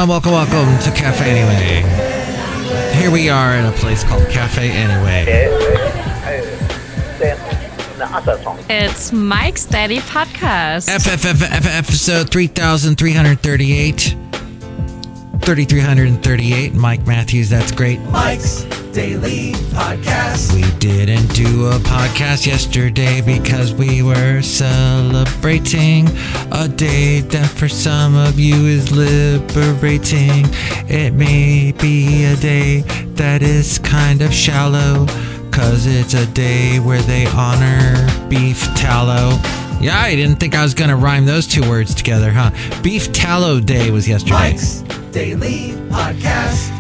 Welcome to Café Anyway. Here we are in a place called Café Anyway. It's Mike's Daily Podcast. Episode 3338. 3338. Mike Matthews, that's great. Mike's Daily Podcast. We didn't do a podcast yesterday because we were celebrating a day that for some of you is liberating. It may be a day that is kind of shallow, 'cause it's a day where they honor beef tallow. Yeah, I didn't think I was going to rhyme those two words together, huh? Beef tallow day was yesterday. Mike's Daily Podcast.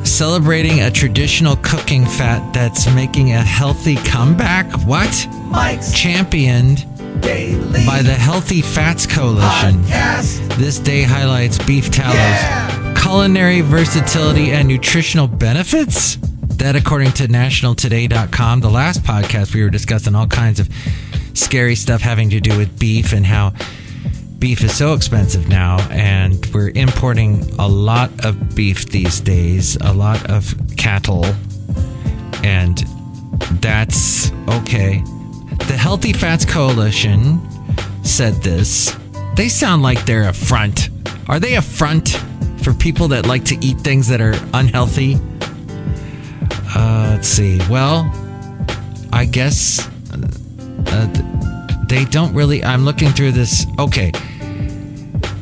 Celebrating a traditional cooking fat that's making a healthy comeback. What? Mike's Championed Daily by the Healthy Fats Coalition. Podcast. This day highlights beef tallow's culinary versatility and nutritional benefits. That, according to nationaltoday.com, the last podcast we were discussing all kinds of scary stuff having to do with beef and how beef is so expensive now, and we're importing a lot of beef these days, a lot of cattle, and that's okay. The Healthy Fats Coalition said this. They sound like they're a front. Are they a front for people that like to eat things that are unhealthy? Let's see. Well, I guess they don't really. I'm looking through this. Okay.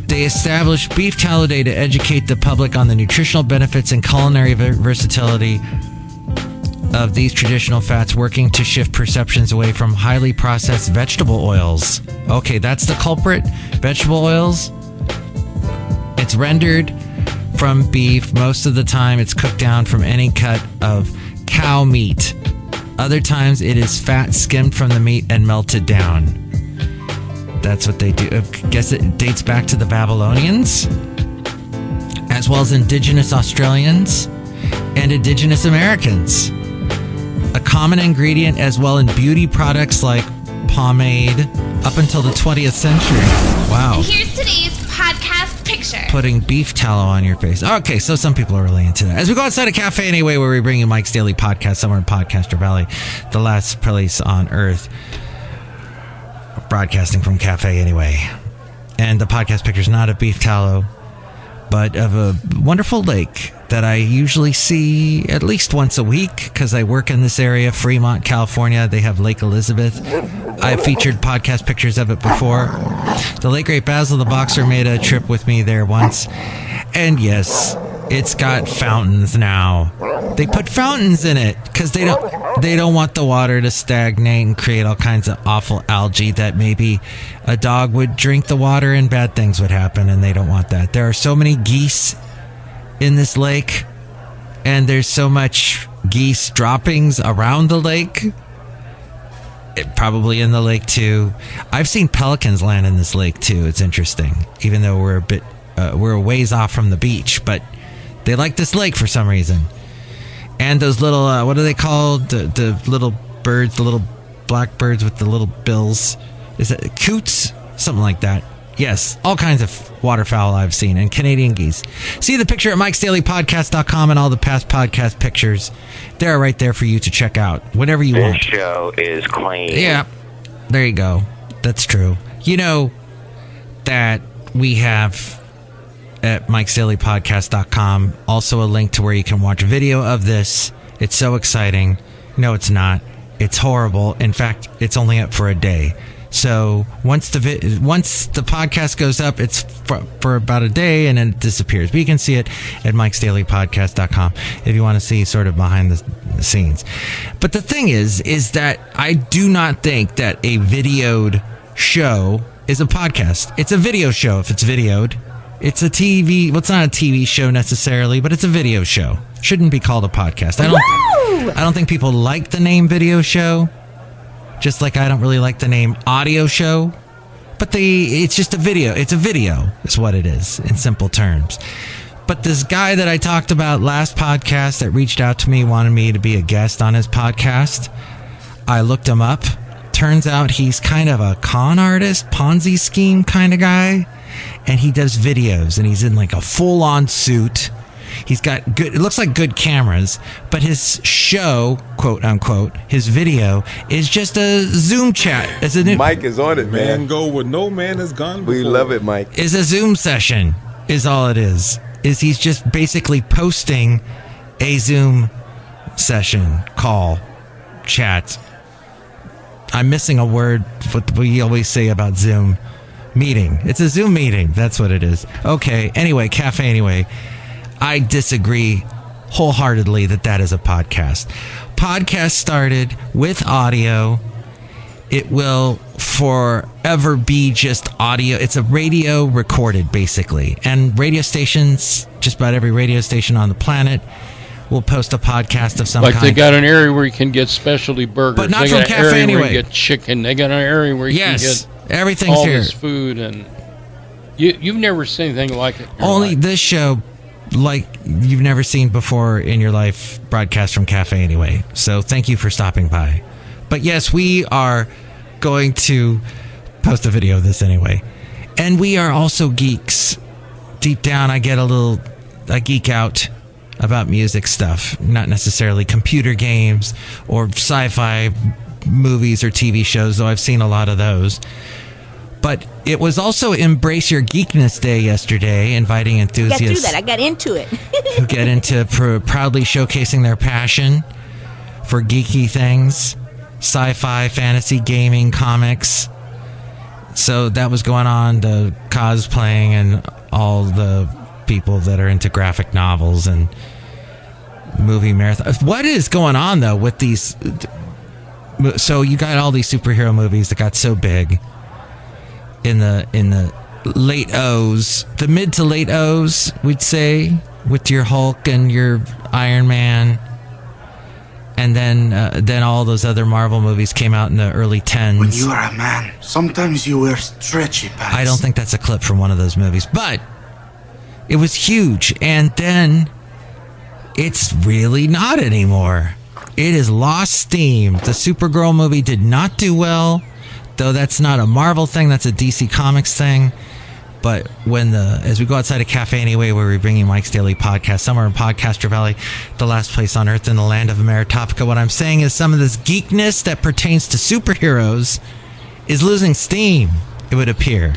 They established Beef Tallow Day to educate the public on the nutritional benefits and culinary versatility of these traditional fats, working to shift perceptions away from highly processed vegetable oils. Okay, that's the culprit. Vegetable oils. It's rendered from beef. Most of the time, it's cooked down from any cut of cow meat. Other times, it is fat skimmed from the meat and melted down. That's what they do. I guess it dates back to the Babylonians, as well as indigenous Australians and indigenous Americans. A common ingredient as well in beauty products like pomade up until the 20th century. Wow. And here's today's podcast picture. Putting beef tallow on your face. Okay, so some people are really into that. As we go outside a Café Anyway, where we bring you Mike's Daily Podcast somewhere in Podcastro Valley, the last place on earth. Broadcasting from Café Anyway. And the podcast picture is not of beef tallow, but of a wonderful lake that I usually see at least once a week because I work in this area, Fremont, California. They have Lake Elizabeth. I've featured podcast pictures of it before. The late great Basil the Boxer made a trip with me there once. And yes, it's got fountains now. They put fountains in it because they don't want the water to stagnate and create all kinds of awful algae that maybe a dog would drink the water and bad things would happen, and they don't want that. There are so many geese in this lake, and there's so much geese droppings around the lake. Probably in the lake too. I've seen pelicans land in this lake too. It's interesting, even though we're a ways off from the beach, but they like this lake for some reason. And those little, what are they called? The little birds, the little black birds with the little bills. Is it coots? Something like that. Yes, all kinds of waterfowl I've seen, and Canadian geese. See the picture at mikesdailypodcast.com, and all the past podcast pictures. They're right there for you to check out whenever you want. This show is clean. Yeah, there you go. That's true. You know that we have at mikesdailypodcast.com also a link to where you can watch a video of this. It's so exciting. No, it's not. It's horrible. In fact, it's only up for a day. So once the podcast goes up, it's for about a day, and then it disappears. But you can see it at mikesdailypodcast.com if you want to see sort of behind the scenes. But the thing is that I do not think that a videoed show is a podcast. It's a video show if it's videoed. It's a TV. Well, it's not a TV show necessarily, but it's a video show. Shouldn't be called a podcast. I don't think people like the name video show. Just like I don't really like the name audio show. But it's just a video. It's a video is what it is in simple terms. But this guy that I talked about last podcast that reached out to me, wanted me to be a guest on his podcast. I looked him up. Turns out he's kind of a con artist, Ponzi scheme kind of guy. and he does videos, and he's in like a full-on suit. He's got good, it looks like good cameras, but his show, quote unquote, his video is just a Zoom chat. Mike is on it, man. Go where no man has gone before. We love it, Mike. Is a Zoom session, is all it is. Is he's just basically posting a Zoom session, call, chat. I'm missing a word, what we always say about Zoom. Meeting. It's a Zoom meeting. That's what it is. Okay. Anyway, Café Anyway. I disagree wholeheartedly that is a podcast. Podcast started with audio. It will forever be just audio. It's a radio recorded, basically. And radio stations, just about every radio station on the planet, will post a podcast of some kind. Like they got an area where you can get specialty burgers. But not they from got an Café area Anyway. where you get chicken. They got an area where you can get everything's all here. this food. And you've never seen anything like it. Only this show, like you've never seen before in your life, broadcast from Café Anyway. So thank you for stopping by. But yes, we are going to post a video of this anyway. And we are also geeks. Deep down, I geek out about music stuff. Not necessarily computer games or sci-fi movies or TV shows, though I've seen a lot of those. But it was also Embrace Your Geekness Day yesterday, inviting enthusiasts. Get through that. I got into it. Who get into proudly showcasing their passion for geeky things, sci-fi, fantasy, gaming, comics. So that was going on, the cosplaying and all the people that are into graphic novels and movie marathons. What is going on, though, with these? So you got all these superhero movies that got so big in the late O's, the mid to late O's, we'd say, with your Hulk and your Iron Man, and then all those other Marvel movies came out in the early 10s. When you are a man, sometimes you wear stretchy pants. I don't think that's a clip from one of those movies, but it was huge, and then it's really not anymore. It has lost steam. The Supergirl movie did not do well. Though that's not a Marvel thing, that's a DC Comics thing. But as we go outside of Café Anyway, where we're bringing Mike's Daily Podcast, somewhere in Podcastro Valley, the last place on earth in the land of Ameritopica, what I'm saying is some of this geekness that pertains to superheroes is losing steam, it would appear.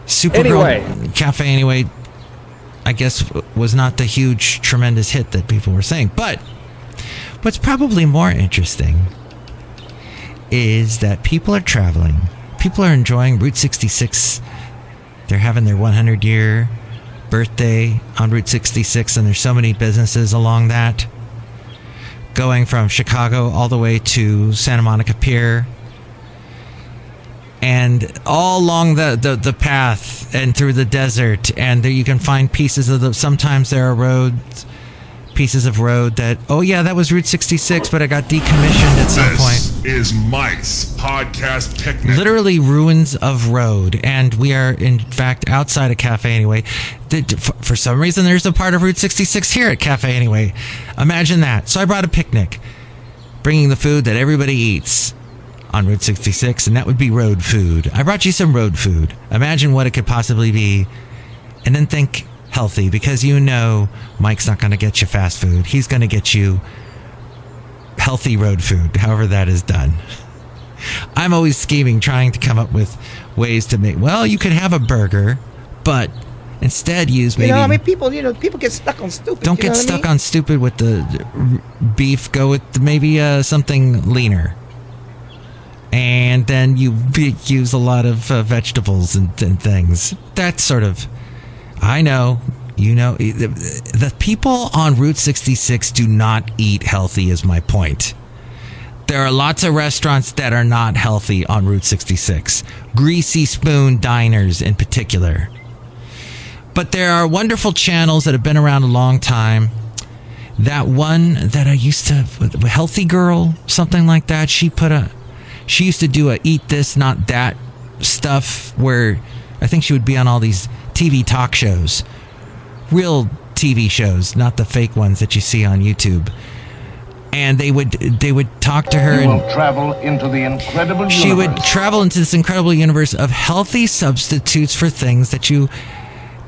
Supergirl, Café Anyway, I guess, was not the huge, tremendous hit that people were saying. But what's probably more interesting is that people are traveling. People are enjoying Route 66. They're having their 100-year birthday on Route 66, and there's so many businesses along that, going from Chicago all the way to Santa Monica Pier, and all along the path and through the desert, and there you can find pieces of sometimes there are pieces of road that, oh yeah, that was Route 66, but it got decommissioned at some point. This is Mike's Podcast Picnic. Literally ruins of road, and we are in fact outside of Café Anyway. For some reason, there's a part of Route 66 here at Café Anyway. Imagine that. So I brought a picnic, bringing the food that everybody eats on Route 66, and that would be road food. I brought you some road food. Imagine what it could possibly be, and then think healthy, because Mike's not going to get you fast food. He's going to get you healthy road food, however that is done. I'm always scheming, trying to come up with ways to make, you could have a burger, but instead use maybe... people get stuck on stupid. Don't get stuck on stupid with the beef. Go with maybe something leaner. And then you use a lot of vegetables and things. That's sort of... I know, the people on Route 66 do not eat healthy, is my point. There are lots of restaurants that are not healthy on Route 66. Greasy Spoon diners in particular. But there are wonderful channels that have been around a long time. That one that I used to, Healthy Girl, something like that, she used to do a eat this, not that stuff, where I think she would be on all these TV talk shows, real TV shows, not the fake ones that you see on YouTube. And they would talk to her, and travel into the incredible she would travel into this incredible universe of healthy substitutes for things that you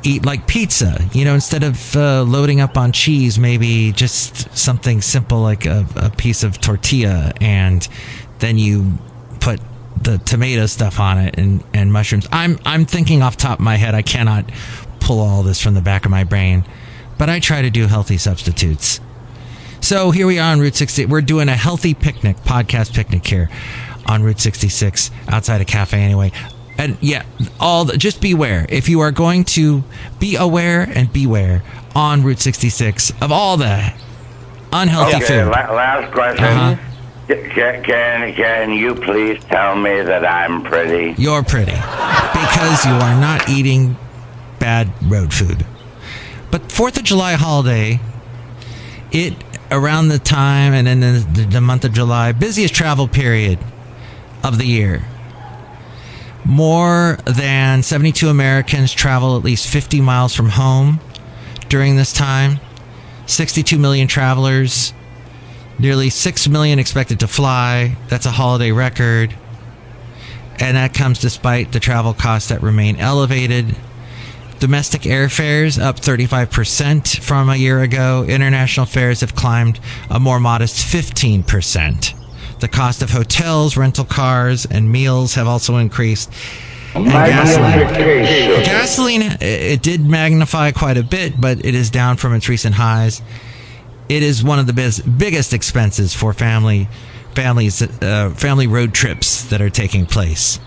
eat, like pizza. You know, instead of loading up on cheese, maybe just something simple like a piece of tortilla, and then you put the tomato stuff on it and mushrooms. I'm thinking off the top of my head. I cannot pull all this from the back of my brain, but I try to do healthy substitutes. So here we are on Route 60. We're doing a healthy picnic, podcast picnic here on Route 66 outside of Café Anyway. And yeah, just beware. If you are going to be aware and beware on Route 66 of all the unhealthy food. Last question. Can you please tell me that I'm pretty? You're pretty because you are not eating bad road food. But 4th of July holiday, around the time and then the month of July, busiest travel period of the year. More than 72 Americans travel at least 50 miles from home during this time. 62 million travelers. Nearly 6 million expected to fly. That's a holiday record. And that comes despite the travel costs that remain elevated. Domestic airfares up 35% from a year ago. International fares have climbed a more modest 15%. The cost of hotels, rental cars, and meals have also increased. And gasoline, it did magnify quite a bit, but it is down from its recent highs. It is one of the biggest expenses for family road trips that are taking place.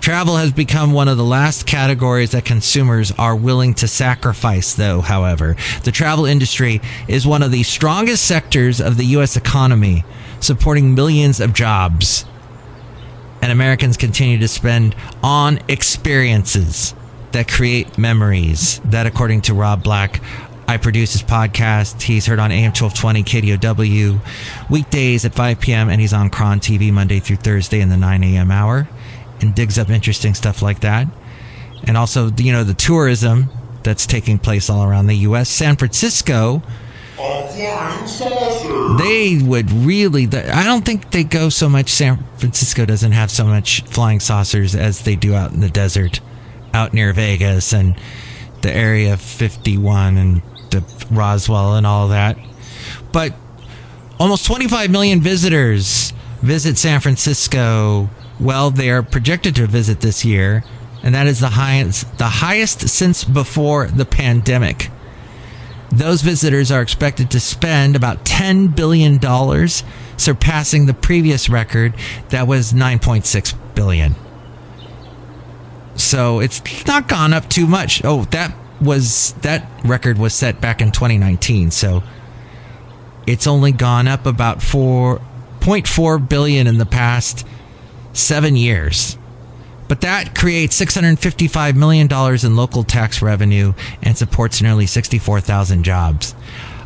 Travel has become one of the last categories that consumers are willing to sacrifice, though, however. The travel industry is one of the strongest sectors of the U.S. economy, supporting millions of jobs. And Americans continue to spend on experiences that create memories. That, according to Rob Black, I produce his podcast. He's heard on AM 1220 KDOW weekdays at 5 p.m. and he's on Cron TV Monday through Thursday in the 9 a.m. hour and digs up interesting stuff like that. And also, you know, the tourism that's taking place all around the U.S. San Francisco, they would really, I don't think they go so much, San Francisco doesn't have so much flying saucers as they do out in the desert, out near Vegas and the Area 51 and the Roswell and all that. But almost 25 million visitors visit San Francisco. Well, they are projected to visit this year, and that is the highest since before the pandemic. Those visitors are expected to spend about $10 billion, surpassing the previous record that was $9.6 billion. So it's not gone up too much. Oh, that record was set back in 2019, so it's only gone up about $4.4 billion in the past 7 years. But that creates $655 million in local tax revenue and supports nearly 64,000 jobs.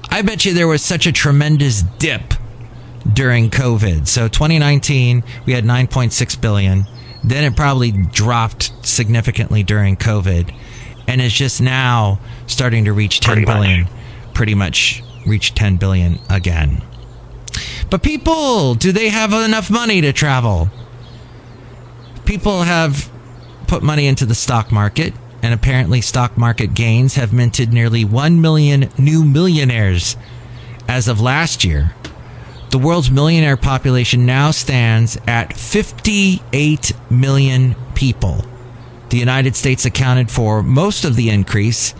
I bet you there was such a tremendous dip during COVID. So 2019, we had $9.6 billion. Then it probably dropped significantly during COVID. And it's just now starting to reach $10 billion. Pretty much reach $10 billion again. But people, do they have enough money to travel? People have put money into the stock market, and apparently stock market gains have minted nearly 1 million new millionaires as of last year. The world's millionaire population now stands at 58 million people. The United States accounted for most of the increase,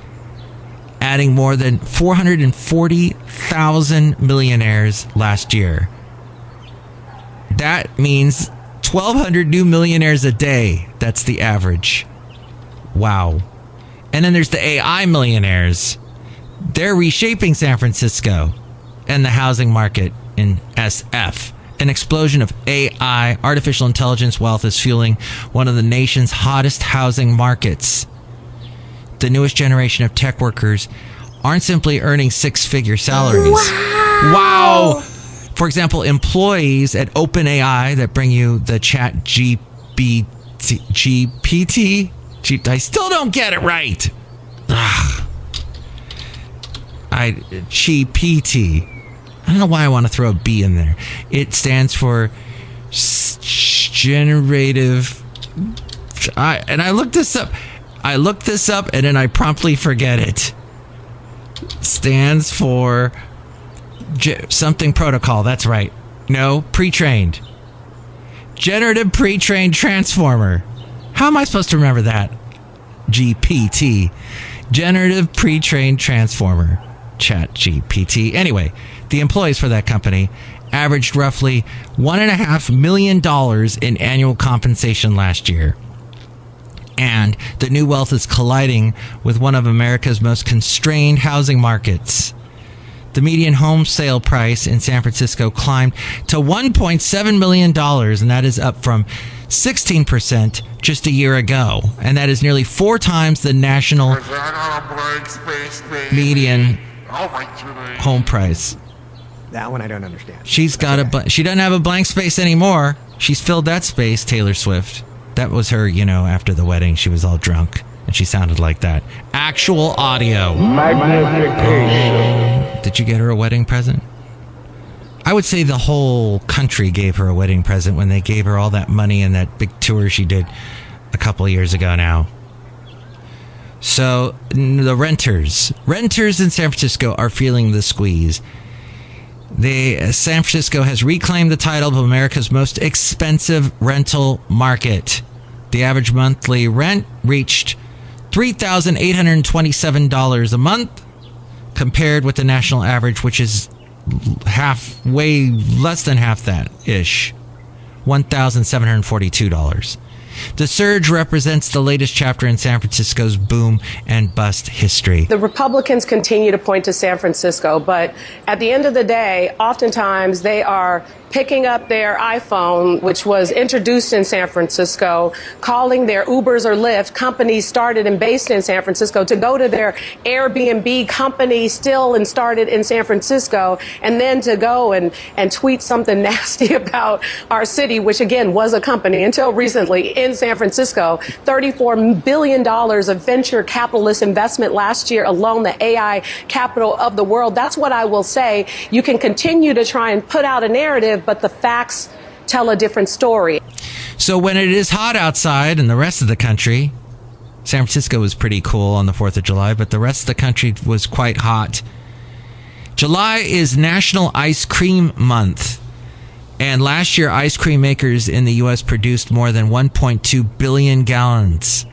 adding more than 440,000 millionaires last year. That means 1,200 new millionaires a day. That's the average. Wow. And then there's the AI millionaires. They're reshaping San Francisco and the housing market in SF. An explosion of AI, artificial intelligence wealth, is fueling one of the nation's hottest housing markets. The newest generation of tech workers aren't simply earning six-figure salaries. Wow! For example, employees at OpenAI that bring you the chat GPT. I still don't get it right. GPT. I don't know why I want to throw a B in there. It stands for generative. I looked this up. And then I promptly forget it. Stands for something protocol. That's right. No, pre-trained. Generative pre-trained transformer. How am I supposed to remember that? GPT. Generative pre-trained transformer. Chat GPT. Anyway, the employees for that company averaged roughly $1.5 million in annual compensation last year. And the new wealth is colliding with one of America's most constrained housing markets. The median home sale price in San Francisco climbed to $1.7 million, and that is up from 16% just a year ago. And that is nearly 4 times the national median home price. That one I don't understand. She's got she doesn't have a blank space anymore. She's filled that space, Taylor Swift. That was her, after the wedding. She was all drunk, and she sounded like that. Actual audio. Magnification. Did you get her a wedding present? I would say the whole country gave her a wedding present when they gave her all that money in that big tour she did a couple of years ago now. So, the renters in San Francisco are feeling the squeeze. San Francisco has reclaimed the title of America's most expensive rental market. The average monthly rent reached $3,827 a month, compared with the national average, which is way less than half that ish, $1,742. The surge represents the latest chapter in San Francisco's boom and bust history. The Republicans continue to point to San Francisco, but at the end of the day, oftentimes they are picking up their iPhone, which was introduced in San Francisco, calling their Ubers or Lyft, companies started and based in San Francisco, to go to their Airbnb company still and started in San Francisco, and then to go and tweet something nasty about our city, which again was a company until recently in San Francisco. $34 billion of venture capitalist investment last year alone, the AI capital of the world. That's what I will say. You can continue to try and put out a narrative, but the facts tell a different story. So when it is hot outside in the rest of the country, San Francisco was pretty cool on the 4th of July, but the rest of the country was quite hot. July is National Ice Cream Month. And last year, ice cream makers in the U.S. produced more than 1.2 billion gallons.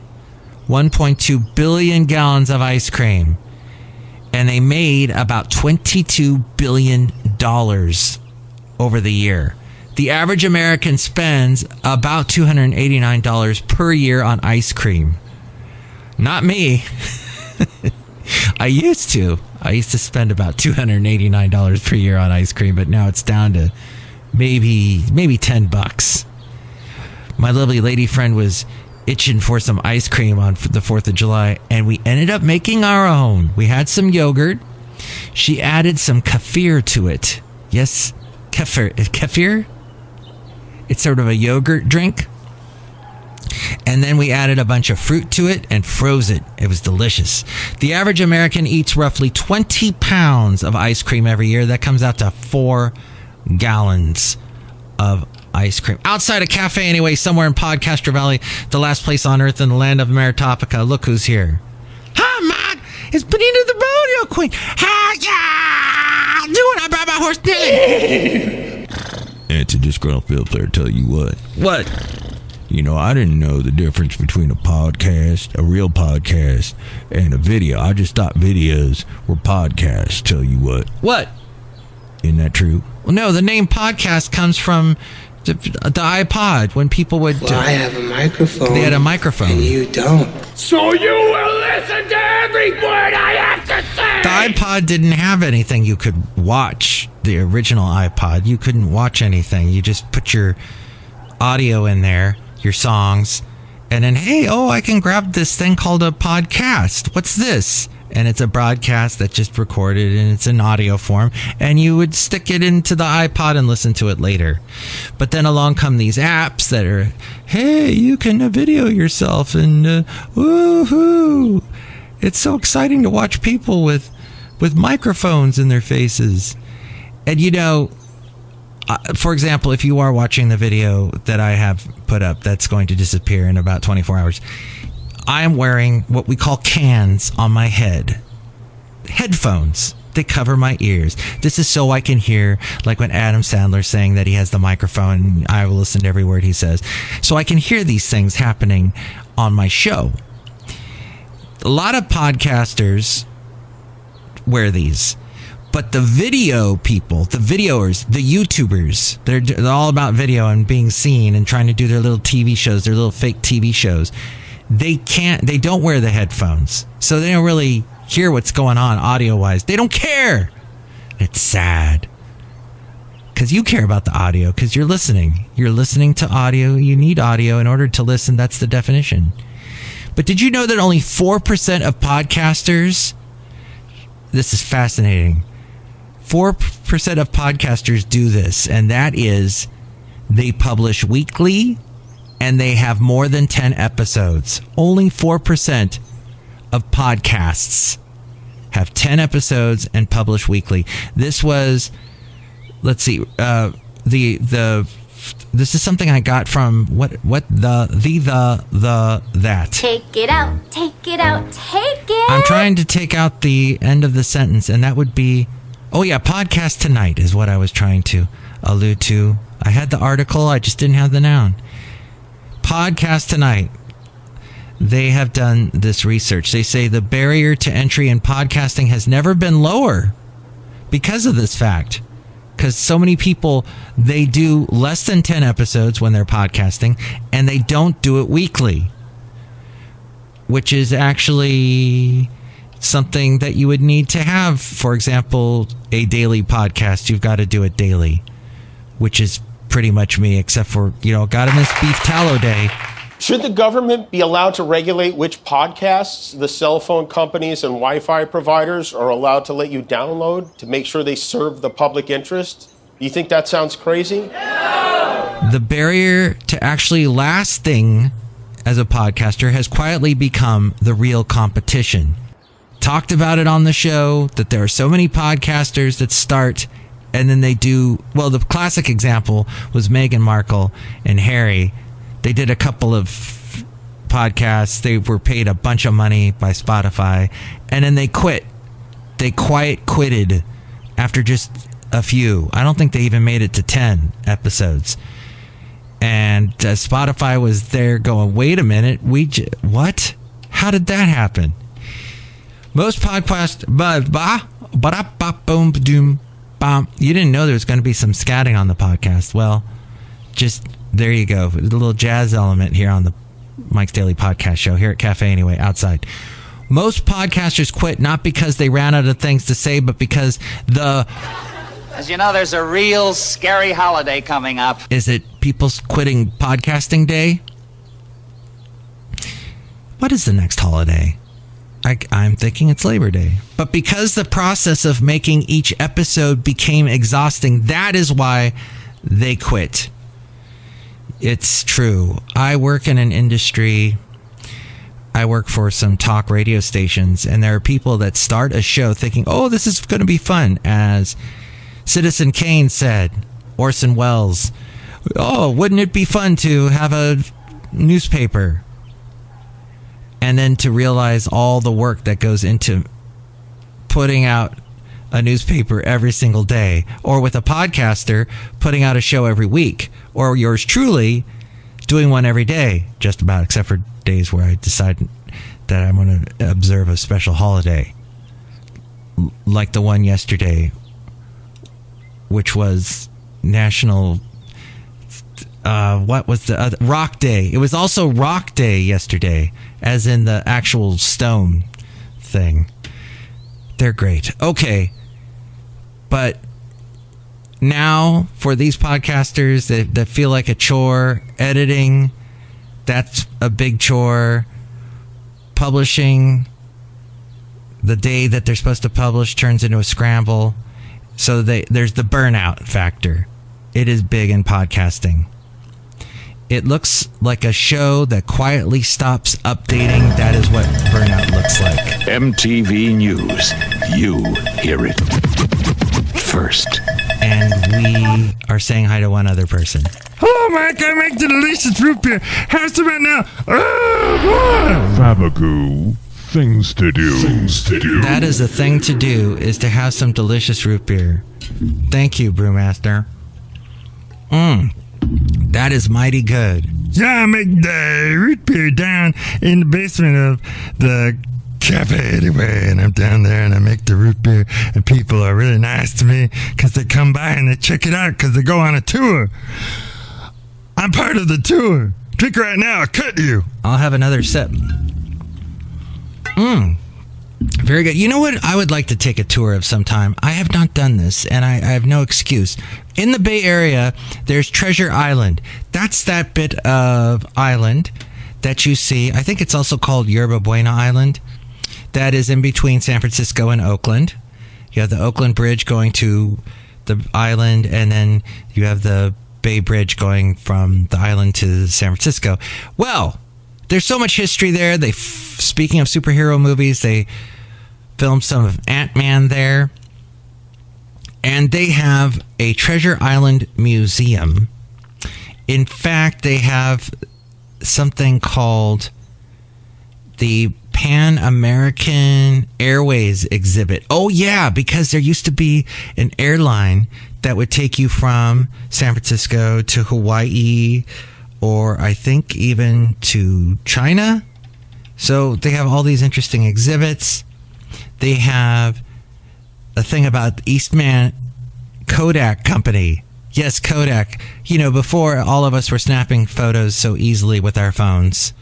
1.2 billion gallons of ice cream. And they made about $22 billion over the year. The average American spends about $289 per year on ice cream. Not me. I used to spend about $289 per year on ice cream, but now it's down to maybe $10. My lovely lady friend was itching for some ice cream on the 4th of July, and we ended up making our own. We had some yogurt. She added some kefir to it. Yes, kefir. It's sort of a yogurt drink. And then we added a bunch of fruit to it and froze it. It was delicious. The average American eats roughly 20 pounds of ice cream every year. That comes out to 4 gallons of ice cream. Outside of Café Anyway, somewhere in Podcastro Valley, the last place on earth in the land of Meritopia. Look who's here. Hi, Mike. It's Benita the rodeo queen. Hi, yeah. Doing I brought my horse Dilly. It's a disgruntled fiddle player. Tell you what. What? I didn't know the difference between a podcast, a real podcast, and a video. I just thought videos were podcasts. Tell you what. What? Isn't that true? Well, no, the name podcast comes from the iPod when people would... Well, I have a microphone. They had a microphone. And you don't. So you will listen to every word I have to say! The iPod didn't have anything you could watch. The original iPod, you couldn't watch anything. You just put your audio in there, your songs, and then, hey, I can grab this thing called a podcast. What's this? And it's a broadcast that just recorded, and it's in audio form, and you would stick it into the iPod and listen to it later. But then along come these apps that are, hey, you can video yourself, and woohoo! It's so exciting to watch people with microphones in their faces. And for example, if you are watching the video that I have put up that's going to disappear in about 24 hours, I am wearing what we call cans on my head. Headphones. They cover my ears. This is so I can hear, like when Adam Sandler's saying that he has the microphone, I will listen to every word he says. So I can hear these things happening on my show. A lot of podcasters wear these. But the video people, the videoers, the YouTubers, they're all about video and being seen and trying to do their little TV shows, their little fake TV shows. They don't wear the headphones. So they don't really hear what's going on audio-wise. They don't care. It's sad. Because you care about the audio, because you're listening. You're listening to audio. You need audio in order to listen. That's the definition. But did you know that only 4% of podcasters... This is fascinating. 4% of podcasters do this, and that is they publish weekly and they have more than 10 episodes. Only 4% of podcasts have 10 episodes and publish weekly. This was, let's see, this is something I got from that. Take it out, take it out, take it. I'm trying to take out the end of the sentence, and that would be, Podcast Tonight is what I was trying to allude to. I had the article, I just didn't have the noun. Podcast Tonight. They have done this research. They say the barrier to entry in podcasting has never been lower because of this fact. Because so many people, they do less than 10 episodes when they're podcasting, and they don't do it weekly, which is actually something that you would need to have. For example, a daily podcast, you've got to do it daily, which is pretty much me, except for, gotta miss Beef Tallow Day. Should the government be allowed to regulate which podcasts the cell phone companies and Wi-Fi providers are allowed to let you download to make sure they serve the public interest? Do you think that sounds crazy? The barrier to actually lasting as a podcaster has quietly become the real competition. Talked about it on the show, that there are so many podcasters that start and then they do, the classic example was Meghan Markle and Harry. They did a couple of podcasts. They were paid a bunch of money by Spotify, and then they quit. They quitted after just a few. I don't think they even made it to 10 episodes. And Spotify was there going, wait a minute, what? How did that happen? Most podcasts, you didn't know there was going to be some scatting on the podcast. Well, just there you go. A little jazz element here on the Mike's Daily Podcast Show here at Café Anyway, outside. Most podcasters quit not because they ran out of things to say, but because As you know, there's a real scary holiday coming up. Is it people's quitting podcasting day? What is the next holiday? I'm thinking it's Labor Day. But because the process of making each episode became exhausting, that is why they quit. It's true. I work in an industry. I work for some talk radio stations, and there are people that start a show thinking, this is going to be fun. As Citizen Kane said, Orson Welles, wouldn't it be fun to have a newspaper? And then to realize all the work that goes into putting out a newspaper every single day, or with a podcaster putting out a show every week, or yours truly doing one every day, just about, except for days where I decide that I'm going to observe a special holiday, like the one yesterday, which was National what was the other? Rock Day. It was also Rock Day yesterday, as in the actual stone thing. They're great. Okay. But now for these podcasters that feel like a chore, editing, that's a big chore. Publishing the day that they're supposed to publish turns into a scramble. So there's the burnout factor. It is big in podcasting. It looks like a show that quietly stops updating. That is what burnout looks like. MTV News. You hear it first. and we are saying hi to one other person. Hello, Mike. I make the delicious root beer. Have some right now. Fabagoo. Things to do. Things to do. That is the thing to do, is to have some delicious root beer. Thank you, Brewmaster. That is mighty good. Yeah, I make the root beer down in the basement of the Café Anyway, and I'm down there and I make the root beer, and people are really nice to me because they come by and they check it out because they go on a tour. I'm part of the tour. Drink right now, I'll cut you. I'll have another sip. Very good. You know what I would like to take a tour of sometime? I have not done this, and I have no excuse. In the Bay Area, there's Treasure Island. That's that bit of island that you see. I think it's also called Yerba Buena Island. That is in between San Francisco and Oakland. You have the Oakland Bridge going to the island, and then you have the Bay Bridge going from the island to San Francisco. Well, there's so much history there. Speaking of superhero movies, they filmed some of Ant-Man there. And they have a Treasure Island museum. In fact, they have something called the Pan American Airways exhibit. Oh, yeah, because there used to be an airline that would take you from San Francisco to Hawaii, or I think even to China. So they have all these interesting exhibits. They have a thing about Eastman Kodak Company. Yes, Kodak. You know, before all of us were snapping photos so easily with our phones,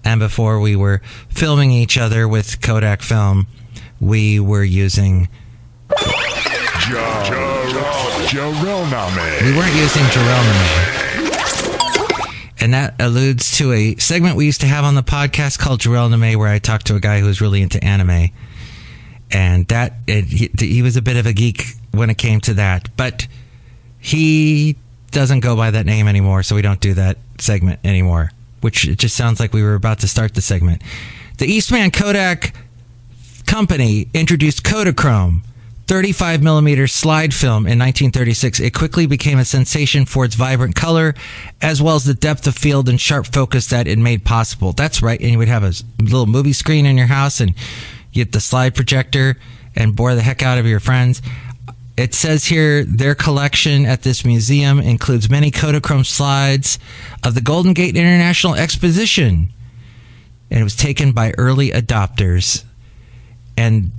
and before we were filming each other with Kodak film, we were using... Jarrell-name. We weren't using Jarrell-name. And that alludes to a segment we used to have on the podcast called Jarrell-name, where I talked to a guy who was really into anime. And he was a bit of a geek when it came to that. But he doesn't go by that name anymore, so we don't do that segment anymore. Which it just sounds like we were about to start the segment. The Eastman Kodak Company introduced Kodachrome, 35mm slide film in 1936. It quickly became a sensation for its vibrant color, as well as the depth of field and sharp focus that it made possible. That's right, and you would have a little movie screen in your house, and you get the slide projector and bore the heck out of your friends. It says here their collection at this museum includes many Kodachrome slides of the Golden Gate International Exposition. And it was taken by early adopters. And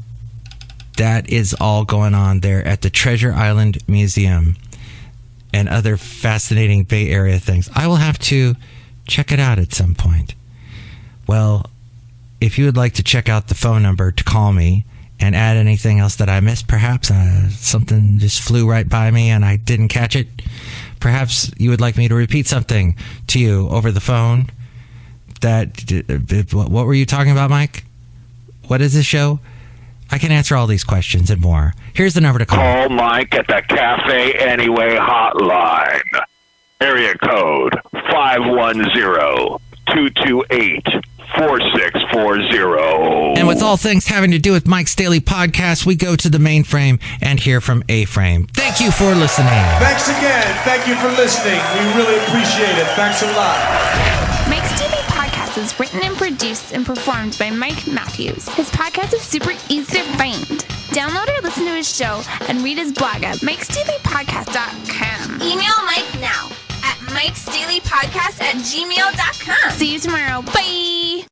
that is all going on there at the Treasure Island Museum and other fascinating Bay Area things. I will have to check it out at some point. Well, if you would like to check out the phone number to call me and add anything else that I missed, perhaps something just flew right by me and I didn't catch it. Perhaps you would like me to repeat something to you over the phone. What were you talking about, Mike? What is this show? I can answer all these questions and more. Here's the number to call. Call Mike at the Café Anyway hotline. Area code 510-228-4640. And with all things having to do with Mike's Daily Podcast, we go to the mainframe and hear from A-Frame. Thank you for listening. Thanks again. Thank you for listening. We really appreciate it. Thanks a lot. Mike's Daily Podcast is written and produced and performed by Mike Matthews. His podcast is super easy to find. Download or listen to his show and read his blog at mikesdailypodcast.com. Email Mike now at mikesdailypodcast@gmail.com. See you tomorrow. Bye.